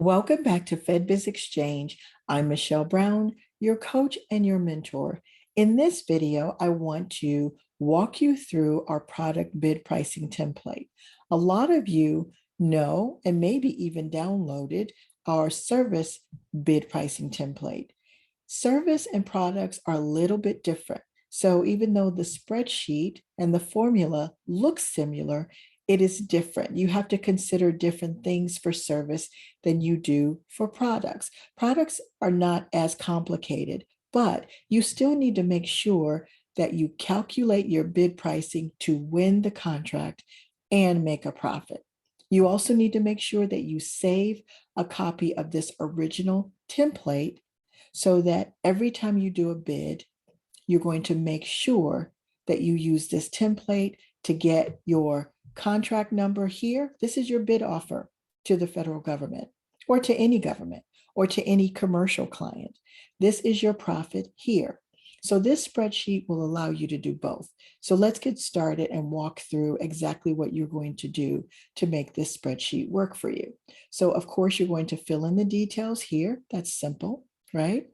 Welcome back to FedBiz Exchange. I'm Michelle Brown, your coach and your mentor. In this video, I want to walk you through our product bid pricing template. A lot of you know and maybe even downloaded our service bid pricing template. Service and products are a little bit different. So even though the spreadsheet and the formula look similar, it is different. You have to consider different things for service than you do for products. Products are not as complicated, but you still need to make sure that you calculate your bid pricing to win the contract and make a profit. You also need to make sure that you save a copy of this original template so that every time you do a bid, you're going to make sure that you use this template to get your contract number here. This is your bid offer to the federal government or to any government or to any commercial client. This is your profit here. So this spreadsheet will allow you to do both. So let's get started and walk through exactly what you're going to do to make this spreadsheet work for you. So of course, you're going to fill in the details here. That's simple, right?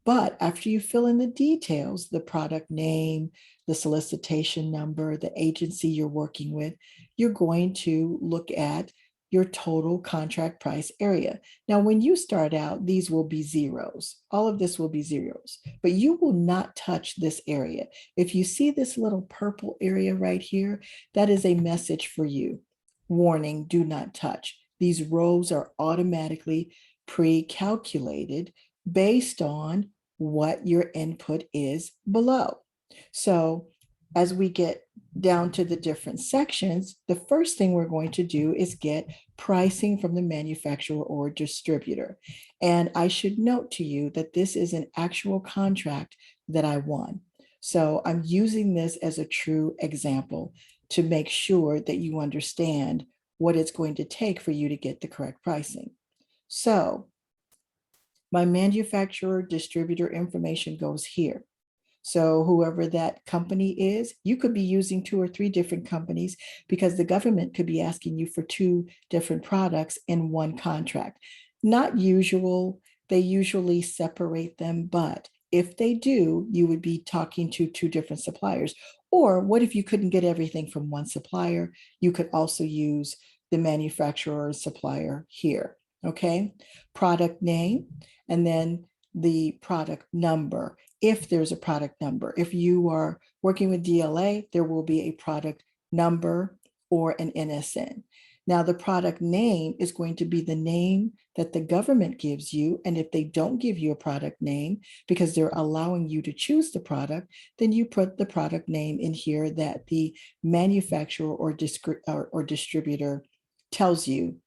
But after you fill in the details, the product name, the solicitation number, the agency you're working with, you're going to look at your total contract price area. Now, when you start out, these will be zeros. All of this will be zeros, but you will not touch this area. If you see this little purple area right here, that is a message for you. Warning, do not touch. These rows are automatically pre-calculated based on what your input is below. So as we get down to the different sections, the first thing we're going to do is get pricing from the manufacturer or distributor. And I should note to you that this is an actual contract that I won. So I'm using this as a true example to make sure that you understand what it's going to take for you to get the correct pricing. So my manufacturer distributor information goes here. So whoever that company is, you could be using 2 or 3 different companies because the government could be asking you for 2 different products in one contract. Not usual. They usually separate them, but if they do, you would be talking to 2 different suppliers. Or what if you couldn't get everything from one supplier? You could also use the manufacturer or supplier here. Okay, product name, and then the product number. If there's a product number, if you are working with DLA, there will be a product number or an NSN. Now, the product name is going to be the name that the government gives you. And if they don't give you a product name because they're allowing you to choose the product, then you put the product name in here that the manufacturer or distributor tells you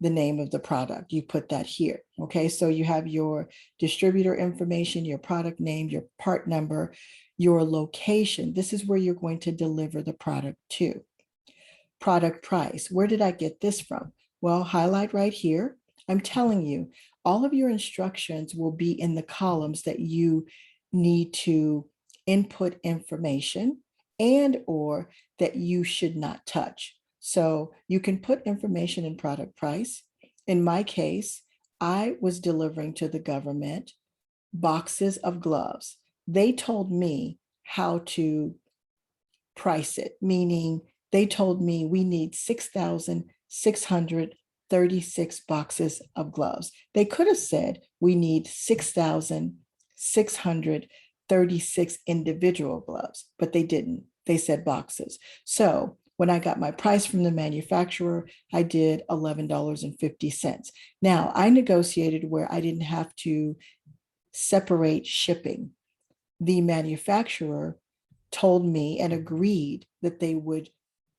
the name of the product. You put that here. Okay, so you have your distributor information, your product name, your part number, your location. This is where you're going to deliver the product to. Product price. Where did I get this from? Well, highlight right here. I'm telling you, all of your instructions will be in the columns that you need to input information and or that you should not touch. So you can put information in product price. In my case, I was delivering to the government boxes of gloves. They told me how to price it, meaning they told me we need 6,636 boxes of gloves. They could have said we need 6,636 individual gloves, but they didn't. They said boxes. So when I got my price from the manufacturer, I did $11.50. Now, I negotiated where I didn't have to separate shipping. The manufacturer told me and agreed that they would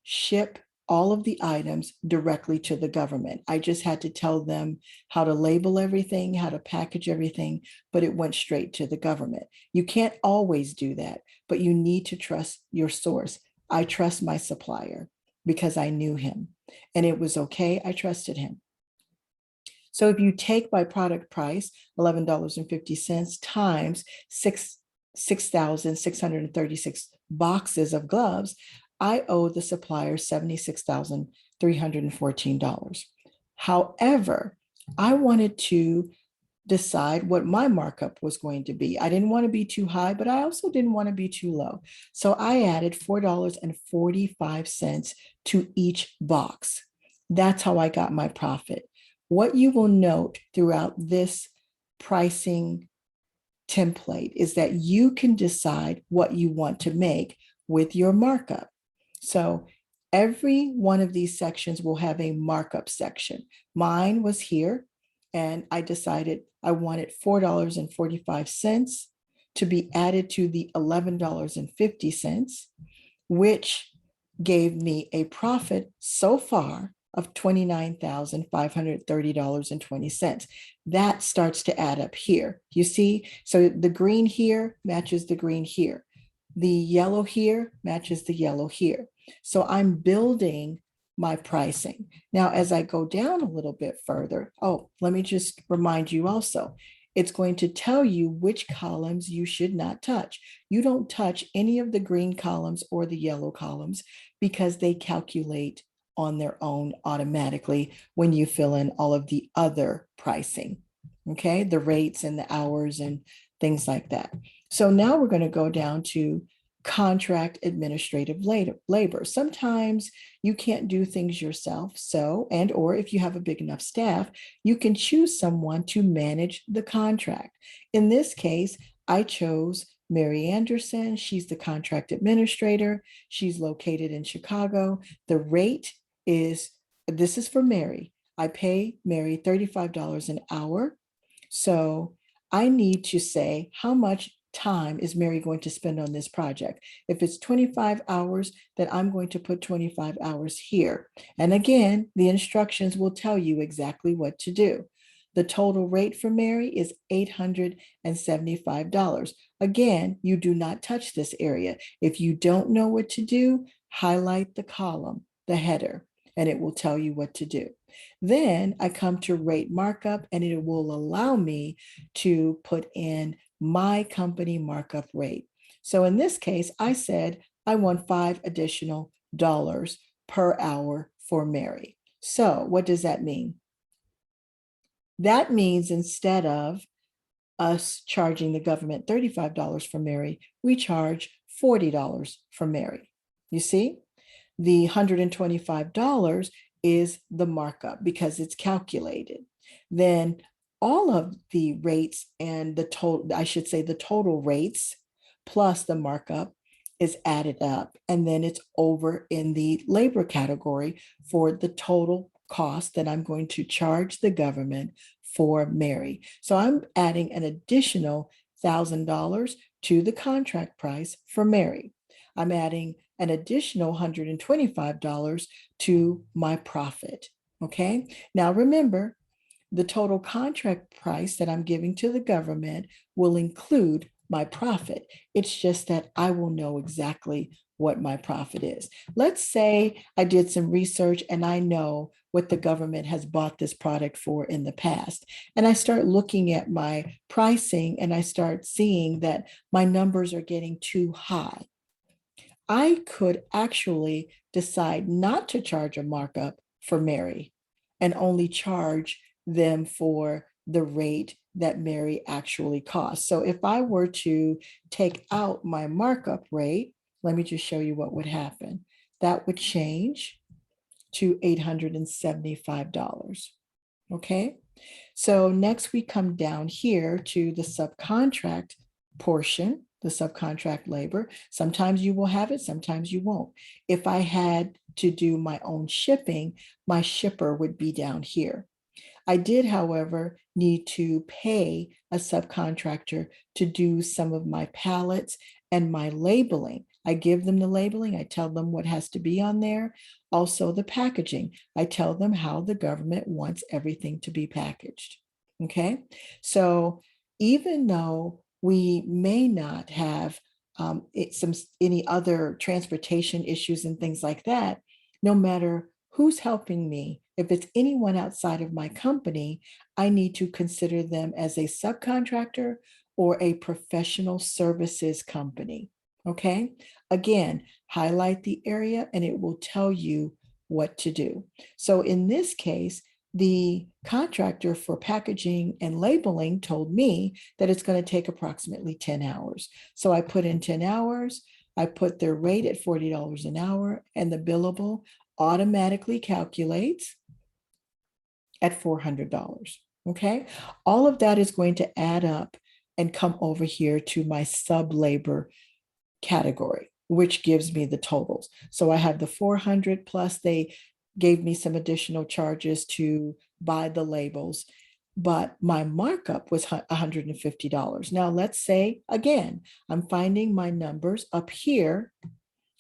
ship all of the items directly to the government. I just had to tell them how to label everything, how to package everything, but it went straight to the government. You can't always do that, but you need to trust your source. I trust my supplier because I knew him and it was okay. I trusted him. So if you take my product price, $11.50 times 6,636 boxes of gloves, I owe the supplier $76,314. However, I wanted to decide what my markup was going to be. I didn't want to be too high, but I also didn't want to be too low. So I added $4.45 to each box. That's how I got my profit. What you will note throughout this pricing template is that you can decide what you want to make with your markup. So every one of these sections will have a markup section. Mine was here, and I decided I wanted $4.45 to be added to the $11.50, which gave me a profit so far of $29,530.20. That starts to add up here. You see, so the green here matches the green here. The yellow here matches the yellow here. So I'm building my pricing. Now, as I go down a little bit further, let me just remind you also, it's going to tell you which columns you should not touch. You don't touch any of the green columns or the yellow columns because they calculate on their own automatically when you fill in all of the other pricing, okay? The rates and the hours and things like that. So now we're going to go down to contract administrative labor. Sometimes you can't do things yourself. So, and or if you have a big enough staff, you can choose someone to manage the contract. In this case, I chose Mary Anderson. She's the contract administrator. She's located in Chicago. The rate is, this is for Mary. I pay Mary $35 an hour. So I need to say how much time is Mary going to spend on this project. If it's 25 hours, then I'm going to put 25 hours here. And again, the instructions will tell you exactly what to do. The total rate for Mary is $875. Again, you do not touch this area. If you don't know what to do, highlight the column, the header, and it will tell you what to do. Then I come to rate markup, and it will allow me to put in my company markup rate. So in this case, I said I want $5 additional per hour for Mary. So what does that mean? That means instead of us charging the government $35 for Mary, we charge $40 for Mary. You see, the $125 is the markup because it's calculated. Then all of the rates and the total, I should say the total rates plus the markup is added up. And then it's over in the labor category for the total cost that I'm going to charge the government for Mary. So I'm adding an additional $1,000 to the contract price for Mary. I'm adding an additional $125 to my profit. Okay. Now remember, the total contract price that I'm giving to the government will include my profit. It's just that I will know exactly what my profit is. Let's say I did some research and I know what the government has bought this product for in the past. And I start looking at my pricing and I start seeing that my numbers are getting too high. I could actually decide not to charge a markup for Mary and only charge them for the rate that Mary actually costs. So if I were to take out my markup rate, let me just show you what would happen. That would change to $875. Okay. So next we come down here to the subcontract portion, the subcontract labor. Sometimes you will have it, sometimes you won't. If I had to do my own shipping, my shipper would be down here. I did, however, need to pay a subcontractor to do some of my pallets and my labeling. I give them the labeling. I tell them what has to be on there. Also the packaging. I tell them how the government wants everything to be packaged. Okay. So even though we may not have any other transportation issues and things like that, no matter who's helping me, if it's anyone outside of my company, I need to consider them as a subcontractor or a professional services company. Okay. Again, highlight the area and it will tell you what to do. So in this case, The contractor for packaging and labeling told me that it's going to take approximately 10 hours. So I put in 10 hours, I put their rate at $40 an hour, and the billable automatically calculates at $400. Okay. All of that is going to add up and come over here to my sub labor category, which gives me the totals. So I have the 400 plus they gave me some additional charges to buy the labels, but my markup was $150. Now, let's say again, I'm finding my numbers up here,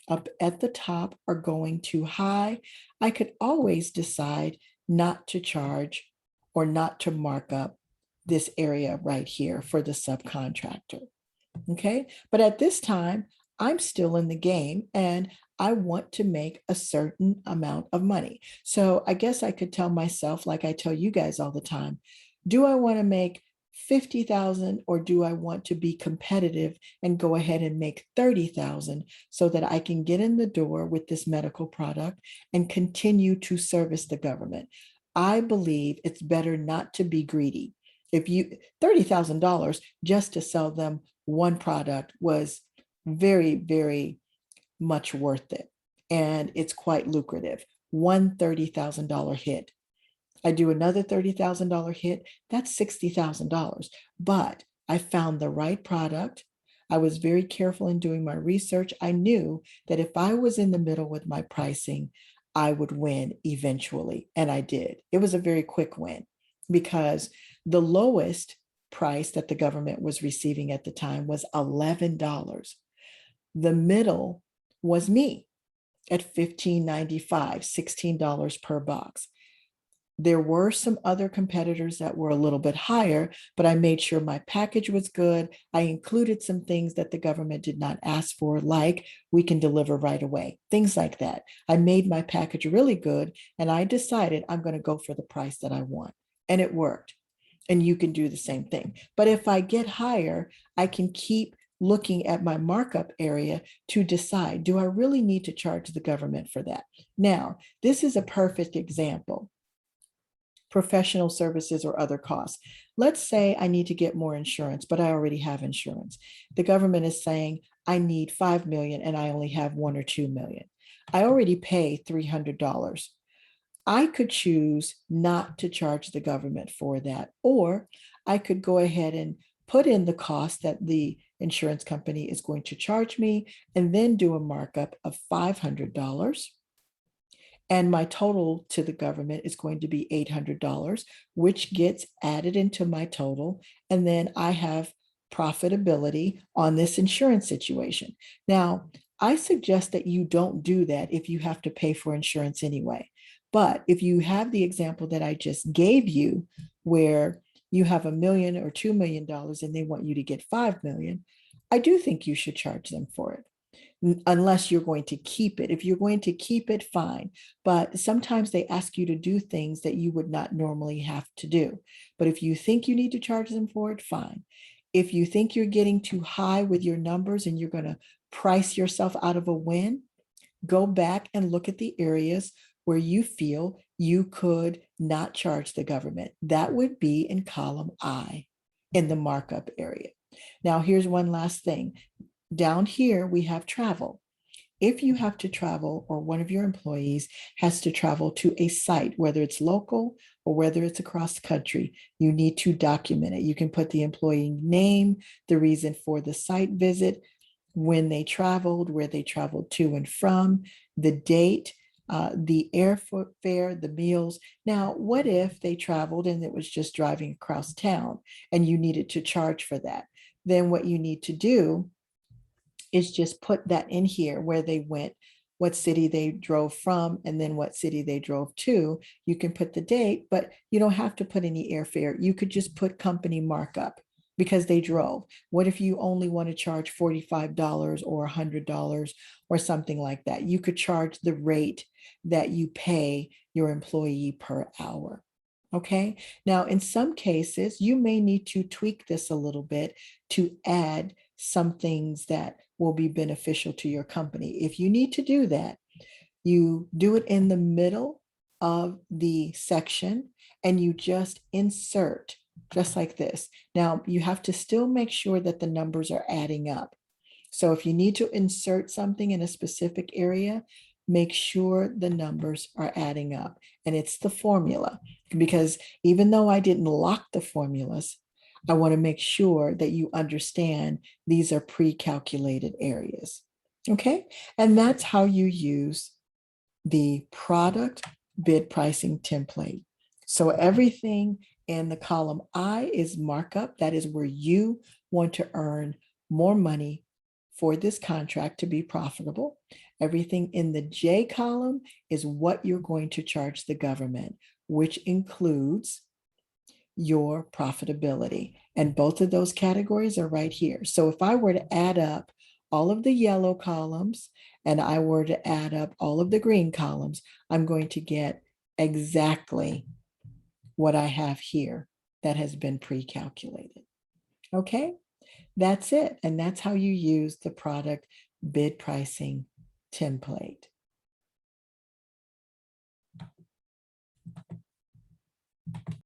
up at the top, are going too high. I could always decide not to charge or not to mark up this area right here for the subcontractor. Okay. But at this time, I'm still in the game and I want to make a certain amount of money. So I guess I could tell myself, like I tell you guys all the time, do I want to make 50,000 or do I want to be competitive and go ahead and make 30,000 so that I can get in the door with this medical product and continue to service the government? I believe it's better not to be greedy. If you $30,000 just to sell them one product was very, very much worth it. And it's quite lucrative. One $30,000 hit. I do another $30,000 hit, that's $60,000. But I found the right product. I was very careful in doing my research. I knew that if I was in the middle with my pricing, I would win eventually. And I did. It was a very quick win because the lowest price that the government was receiving at the time was $11. The middle was me at $15.95, $16 per box. There were some other competitors that were a little bit higher, but I made sure my package was good. I included some things that the government did not ask for, like we can deliver right away, things like that. I made my package really good, and I decided I'm going to go for the price that I want. And it worked. And you can do the same thing. But if I get higher, I can keep looking at my markup area to decide, do I really need to charge the government for that? Now, this is a perfect example. Professional services or other costs. Let's say I need to get more insurance, but I already have insurance. The government is saying I need 5 million and I only have 1 or 2 million. I already pay $300. I could choose not to charge the government for that, or I could go ahead and put in the cost that the insurance company is going to charge me and then do a markup of $500. And my total to the government is going to be $800, which gets added into my total. And then I have profitability on this insurance situation. Now, I suggest that you don't do that if you have to pay for insurance anyway. But if you have the example that I just gave you, where you have $1 million or $2 million and they want you to get 5 million, I do think you should charge them for it unless you're going to keep it. If you're going to keep it, fine. But sometimes they ask you to do things that you would not normally have to do. But if you think you need to charge them for it, fine. If you think you're getting too high with your numbers and you're going to price yourself out of a win, go back and look at the areas where you feel you could not charge the government. That would be in column I in the markup area. Now, here's one last thing. Down here, we have travel. If you have to travel or one of your employees has to travel to a site, whether it's local or whether it's across the country, you need to document it. You can put the employee name, the reason for the site visit, when they traveled, where they traveled to and from, the date, the airfare, the meals. Now, what if they traveled and it was just driving across town and you needed to charge for that? Then what you need to do is just put that in here where they went, what city they drove from, and then what city they drove to. You can put the date, but you don't have to put any airfare. You could just put company markup because they drove. What if you only want to charge $45 or $100 or something like that? You could charge the rate that you pay your employee per hour. Okay. Now, in some cases, you may need to tweak this a little bit to add some things that will be beneficial to your company. If you need to do that, you do it in the middle of the section and you just insert just like this. Now you have to still make sure that the numbers are adding up. So if you need to insert something in a specific area, make sure the numbers are adding up. And it's the formula, because even though I didn't lock the formulas, I want to make sure that you understand these are pre-calculated areas. Okay. And that's how you use the product bid pricing template. So everything in the column I is markup. That is where you want to earn more money for this contract to be profitable. Everything in the J column is what you're going to charge the government, which includes your profitability. And both of those categories are right here. So if I were to add up all of the yellow columns and I were to add up all of the green columns, I'm going to get exactly what I have here that has been pre-calculated. Okay, that's it. And that's how you use the product bid pricing template.